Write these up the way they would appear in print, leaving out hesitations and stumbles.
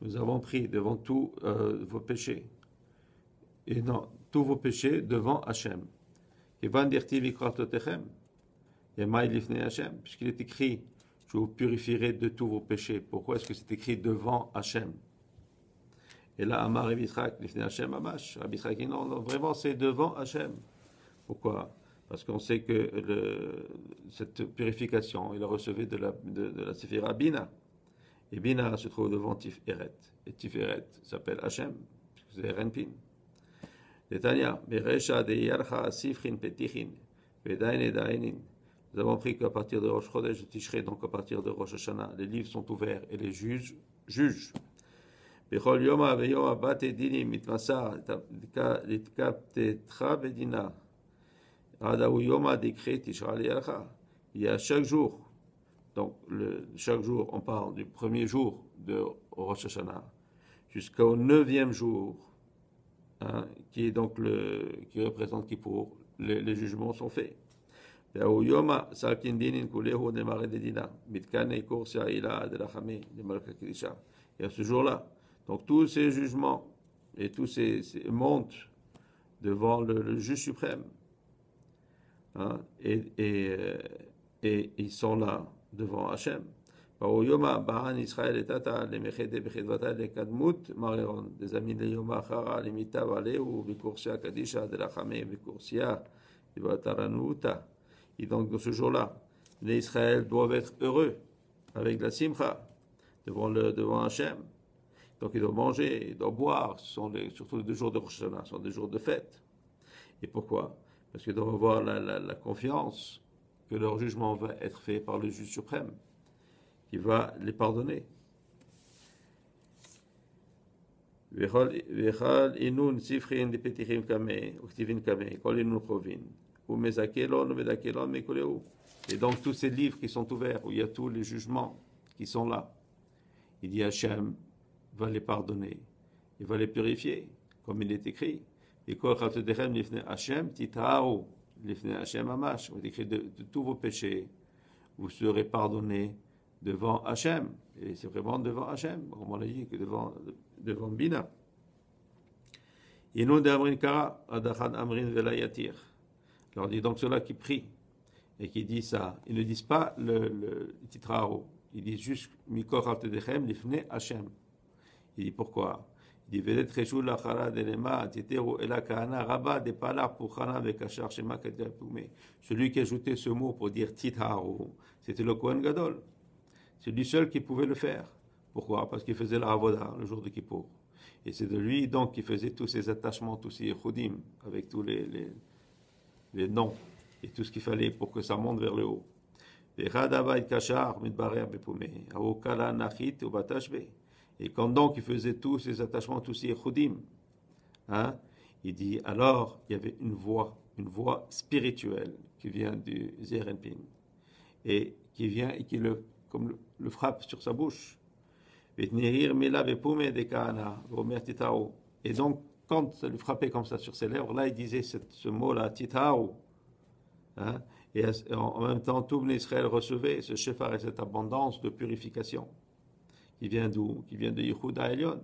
Nous avons pris devant tous vos péchés, et non, tous vos péchés devant Hachem. Puisqu'il est écrit, je vous purifierai de tous vos péchés. Pourquoi est-ce que c'est écrit devant Hachem? Et là, Amar Rabbi Yitzhak, Lifnei Hachem Amash. Rabbi Yitzhak dit non, vraiment c'est devant Hachem. Pourquoi? Parce qu'on sait que cette purification, il a reçu de la Séphira Bina. Et Bina se trouve devant Tiferet. Et Tiferet s'appelle Hachem, c'est Renpin. Netanya, Beresha de Yarcha Sifrin Petichin, Vedain et Dainin. Nous avons appris qu'à partir de Rosh Chodesh de Tishrei, donc à partir de Rosh Hashanah, les livres sont ouverts et les juges jugent. Bechol Yoma Veyoma Bate Dinim Mitmasar, Litkaptetra Bedina. Adaou Yoma décret Tishra Yarcha. Il y a chaque jour. Donc, chaque jour, on parle du premier jour de Rosh Hashanah jusqu'au 9e jour, hein, qui est donc qui représente Kippour. Les jugements sont faits. Et à ce jour-là, donc tous ces jugements et tous ces montent devant le juge suprême, hein, et ils sont là devant Hachem. Des amis de Yoma Chara, l'imita Valeu, Bikursia Kadisha, de la Chame, Bikursia, Ivataranuta. Et donc, dans ce jour-là, les Israël doivent être heureux avec la Simcha devant Hachem. Donc, ils doivent manger, ils doivent boire. Ce sont surtout les 2 jours de Rosh Hashanah, ce sont des jours de fête. Et pourquoi? Parce qu'ils doivent avoir la confiance que leur jugement va être fait par le juge suprême, qui va les pardonner. Et donc tous ces livres qui sont ouverts, où il y a tous les jugements qui sont là, il dit Hachem va les pardonner, il va les purifier, comme il est écrit. Et Hachem titrao. Il est écrit de tous vos péchés, vous serez pardonnés devant Hachem. Et c'est vraiment devant Hachem, comme on l'a dit, que devant Bina. Alors dit donc ceux-là qui prient et qui disent ça, ils ne disent pas le titrao, ils disent juste Mikor Altedechem Lifne Hachem. Il dit pourquoi? Il dit celui qui ajoutait ce mot pour dire Titharu, c'était le Kohen Gadol. C'est lui seul qui pouvait le faire. Pourquoi? Parce qu'il faisait la Avoda le jour de Kippour. Et c'est de lui donc qui faisait tous ces attachements, tous ces Yehudim, avec tous les noms et tout ce qu'il fallait pour que ça monte vers le haut. Et quand donc il faisait tous ces attachements, tous ces Yehudim, hein, il dit alors il y avait une voix spirituelle qui vient du Zerenpin et qui vient et qui le frappe sur sa bouche. Et donc quand ça lui frappait comme ça sur ses lèvres, là il disait ce mot-là, Titao, hein, et en même temps tout Israël recevait ce shefar et cette abondance de purification. Qui vient d'où? Qui vient de Yehuda Elyon.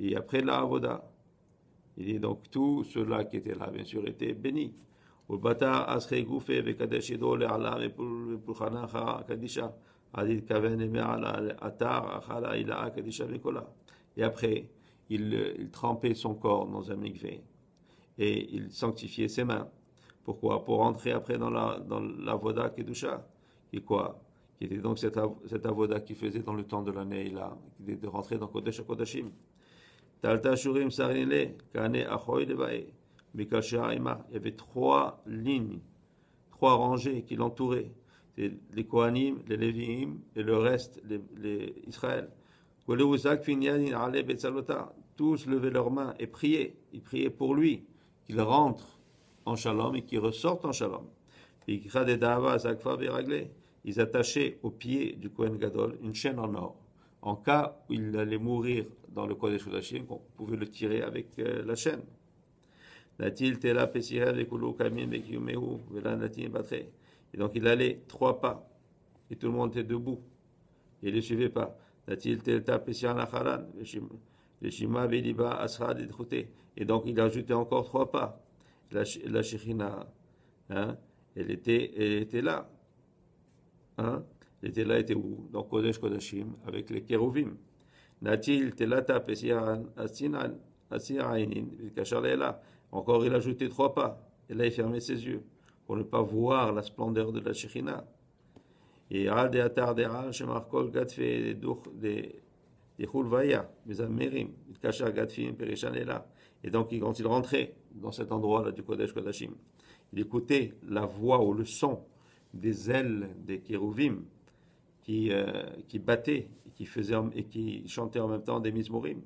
Et après la Avoda, il dit donc tous ceux-là qui étaient là, bien sûr, étaient bénis. Et après, il trempait son corps dans un mikvé et il sanctifiait ses mains. Pourquoi? Pour rentrer après dans l'avoda kedusha, qui quoi? Qui était donc cette avoda qu'il faisait dans le temps de l'année là, de rentrer dans Kodesh HaKodashim. Talta shurim sarinle kane achoy levae mikasha ima. Il y avait 3 lignes, 3 rangées qui l'entouraient. C'est les Kohanim, les Lévi'im et le reste, les Israël. Tous levaient leurs mains et priaient. Ils priaient pour lui, qu'il rentre en shalom et qui ressortent en shalom. Ils attachaient au pied du Kohen Gadol une chaîne en or. En cas où il allait mourir dans le Kodesh Kodashim, on pouvait le tirer avec la chaîne. Natil tela pesira vekulu kamin vekiumehu vela natin batre. Et donc il allait 3 pas et tout le monde était debout et il ne le suivait pas. Natil telta pesira nacharan veshima veliba asra dedchute. Et donc il a ajouté encore 3 pas. La Shekhinah, hein, elle était là. Hein, elle était là, elle était où? Dans Kodesh Kodashim, avec les kérouvim. Natil telata pesiran asirainin là. Encore, il a ajouté 3 pas. Et là, il fermait ses yeux pour ne pas voir la splendeur de la Shekhinah. Et al de atar deran shemarkol gatfe des chulvaya, mes amérim, il cachait gatfim perishanela. Et donc, quand il rentrait dans cet endroit-là du Kodesh Kodashim, il écoutait la voix ou le son des ailes des kérouvim qui battaient et qui chantaient en même temps des mizmorim.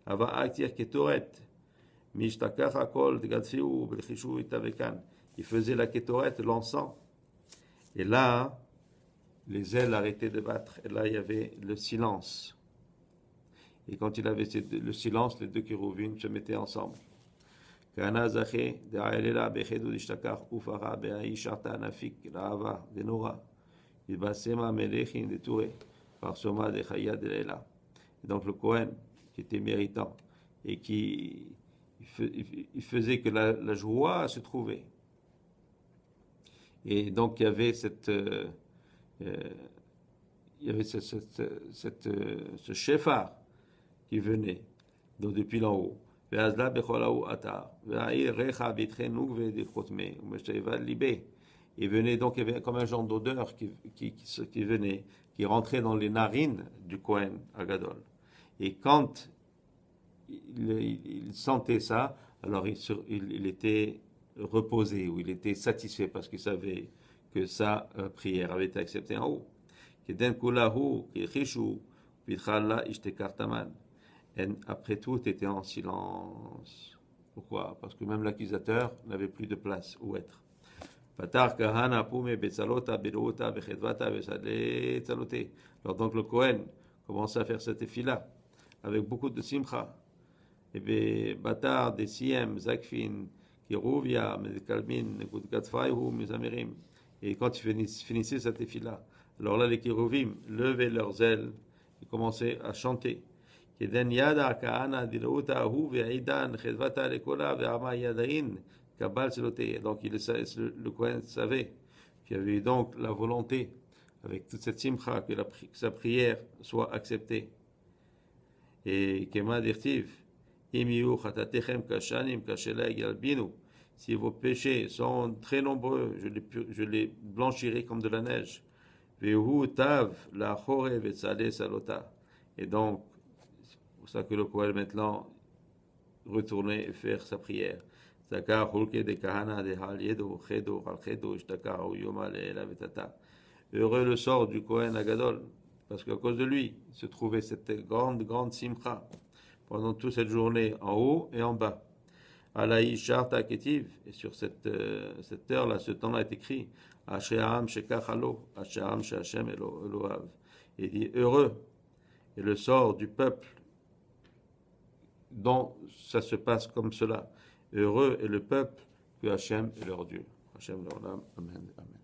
Ava aktir ketoret, mishtakach hakol gatfiu belchishu itavekan. Il faisait la ketoret, l'encens. Et là, les ailes arrêtaient de battre. Et là, il y avait le silence. Et quand il avait le silence, les 2 kérouvim se mettaient ensemble. Kana zaché de aelela bechedu dishtakach ufara beaisharta nafik raava de nora. Ibasema melechin de touré par soma de chaya de lela. Et donc le Kohen, qui était méritant et qui il faisait que la joie se trouvait. Et donc il y avait ce shofar qui venait donc depuis l'en haut. Et venait donc, il y avait comme un genre d'odeur qui venait, qui rentrait dans les narines du Kohen Agadol. Et quand il sentait ça, alors il était reposé ou il était satisfait parce qu'il savait que sa prière avait été acceptée en haut. Après tout, était en silence. Pourquoi? Parce que même l'accusateur n'avait plus de place où être. Alors donc le Kohen commençait à faire cette effila avec beaucoup de simcha. Et bien, Batar, des Siem, Zakfin, Kiruvia, Mekalmin, Gudgatfaihu, Mizamerim. Et quand ils finissaient cette effila, alors là, les Kiruvim levaient leurs ailes et commençaient à chanter. כדן ידע כהנא דלאות ההוא ועידן חדבתה לקולה ועמה ידעין קבל צלותי. Donc le Kohen savait qu'il y avait eu donc la volonté avec toute cette simcha que sa prière soit acceptée. Et kema dirtiv im yu chatatechem kashanim kashelag yalbinu. Si vos péchés sont très nombreux, je les blanchirai comme de la neige. Vehu tav la chore vetzale salota. Et donc c'est pour ça que le Kohen maintenant retournait et faire sa prière. Zakar hulke de kahana de hal yedo chedo al chedo ishtakar ou yoma le'ela vetata. Heureux le sort du Kohen Agadol, parce qu'à cause de lui se trouvait cette grande simcha pendant toute cette journée en haut et en bas. Alaï sharta ketiv, et sur cette heure-là, ce temps-là est écrit Ashe'am shekachalo, Ashe'am she'Hashem Elohav. Et dit heureux est le sort du peuple dont ça se passe comme cela. Heureux est le peuple que Hachem est leur Dieu. Hachem leur âme. Amen. Amen.